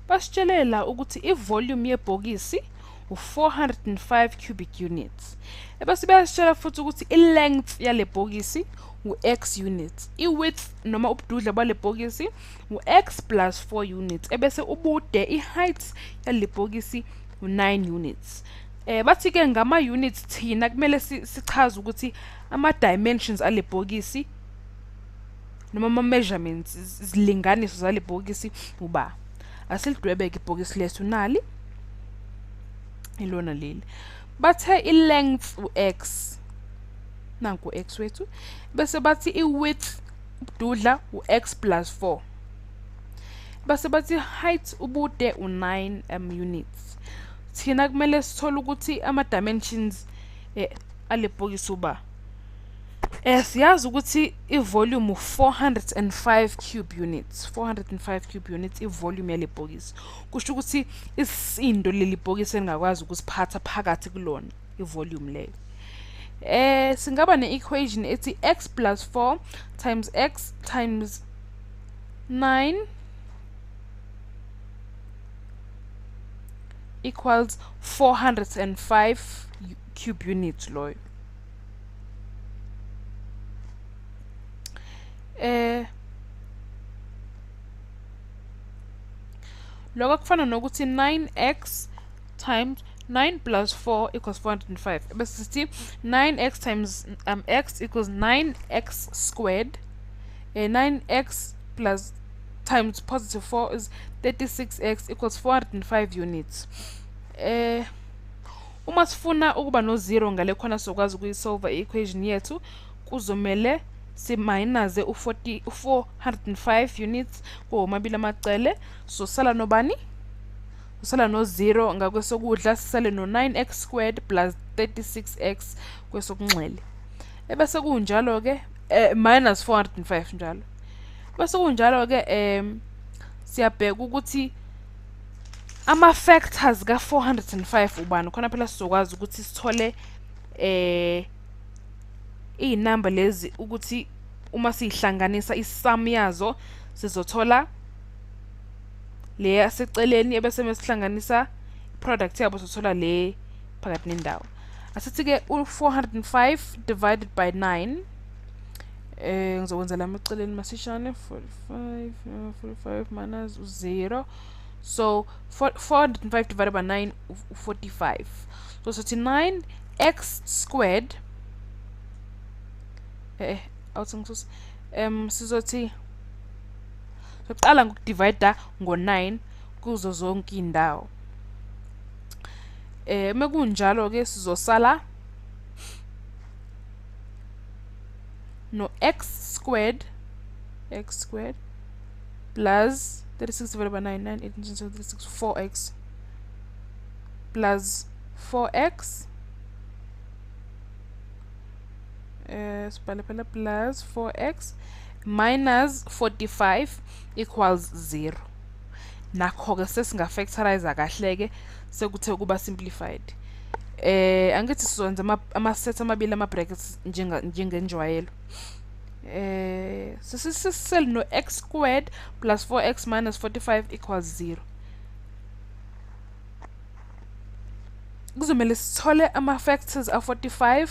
basitshelela ukuthi ivolume yebhokisi u405 cubic units. Ebese bayasitshela futhi ukuthi ilength yale bhokisi u-x units, i-width noma ubududla bale bhokisi u-x plus 4 units, ebese ubude i-height yale bhokisi u9 units. Bathi ke ngama units thina kumele sichaze ukuthi ama dimensions ale bhokisi noma ama measurements izilinganiso zale bhokisi uba. Asilidwebeke ibhokisi lethu nali ilona leli. Bathe i-length u-x, nanku x wethu, bese bathi i-width ubududla u-x plus 4, bese bathi height ubude u9 units. Thina kumele sithole ukuthi ama dimensions ale bhokisi uba. Siyazi ukuthi ivolume u405 cube units, 405 cube units ivolume yale bhokisi. Kusho ukuthi isindo leli bhokisi engakwazi ukusiphatha phakathi kulona ivolume leyo. Singaba ne-equation ethi x plus 4 times x times 9 equals 405 cube units loyo. Lokho kufana nokuthi 9x times 9 plus 4 equals 405. Bese sithi 9x times x equals 9x squared. 9x plus times positive 4 is 36x equals 405 units. Uma sifuna ukuba no 0 ngale khona sokwazi ukuyisolve i-equation yethu, kuzomele si-minus u405 units komabili amacele, so sala nobani? Sala no 0 ngakwesokudla, sisale no 9x squared plus 36x kwesokunxele. Ebese kunjalo ke minus 405 njalo. Bese kunjalo ke siyabheka ukuthi ama factors ka 405 ubani, khona phela sizokwazi ukuthi sithole inamba lezi ukuthi uma sihlanganisa isum yazo sizothola le yaseceleni, ebese mesihlanganisa product yabo sizothola le phakathi nendawo. Asithi ke u405 divided by 9, ngizokwenza la maceleni masishane, 45 minus 0, so 405 divided by 9 45. So sithi 9x squared sizothi soqala ngokudivide ngo9 kuzo zonke indawo. Mekunjalo ke sizosala no x squared plus 36 divided by 9, 9, 18, 36, 4x plus 4x plus 4x minus 45 equals 0. Nakho ke sesingafactorize kahle ke sekuthe kuba simplified. Angithi sizonza ama sets amabili ama brackets njengenjwayelo. Sisel no x squared plus 4x minus 45 equals 0. Kuzomele sithole ama factors a45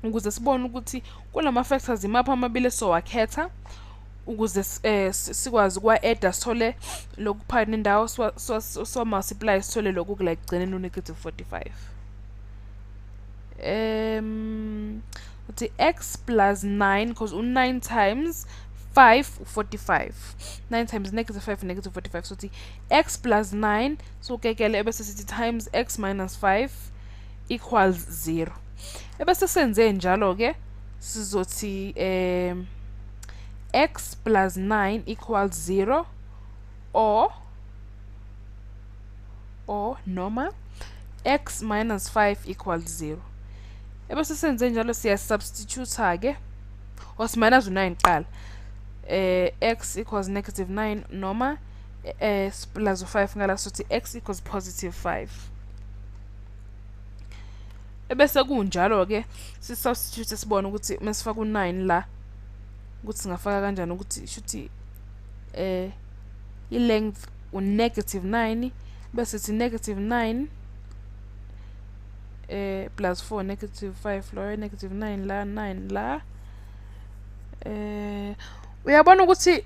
ukuze sibone ukuthi kulama factors imaphi amabili sowakhetha ukuze sikwazi kwa-add sithole lokhu phakathi nendawo, so multiply sithole lokhu kula ekugcineni u-negative 45. Uthi x plus 9 because u9 times 5 u45, 9 times negative 5 negative 45, so uthi x plus 9 so kekele ebese sithi times x minus 5 equals 0. Ebese senze njalo ke sizothi x plus 9 equals 0 or noma x minus 5 equals 0. Ebese senze njalo siya substitute ke os minus 9 qala, x equals negative 9 noma plus 5 ngala sothi x equals positive 5. Ebese kunjalo ke si substitute sibone ukuthi masifaka u9 la ukuthi singafaka kanjani ukuthi shuthi i-length u-negative 9 bese sithi negative 9 plus 4 negative 5 lo negative 9 la 9 la uyabona ukuthi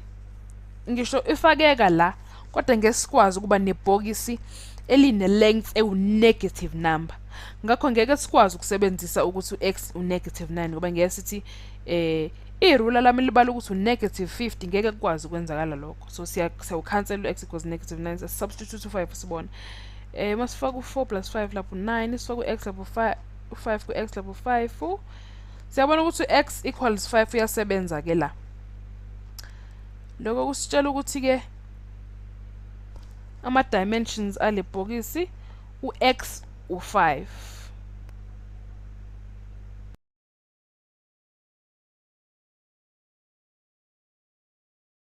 ngisho ifakeka la kodwa ngeke sikwazi ukuba nebhokisi eline length ewu-negative number ngakho ngeke sikwazi ukusebenzisa ukuthi u-x u-negative 9 ngoba ngeke sithi irula lami libala ukuthi u-negative 50 ngeke kukwazi ukwenzakala lokho so siyawukhansela u-x equals negative 9 substitute u-5 sibona masifaka u-4 plus 5 lapho 9 sifaka u-x lapho 5 ku-x lapho 5 siyabona ukuthi u-x equals 5 uyasebenza ke la lokho kusitshela ukuthi ke ama-dimensions ale bhokisi u-x u-5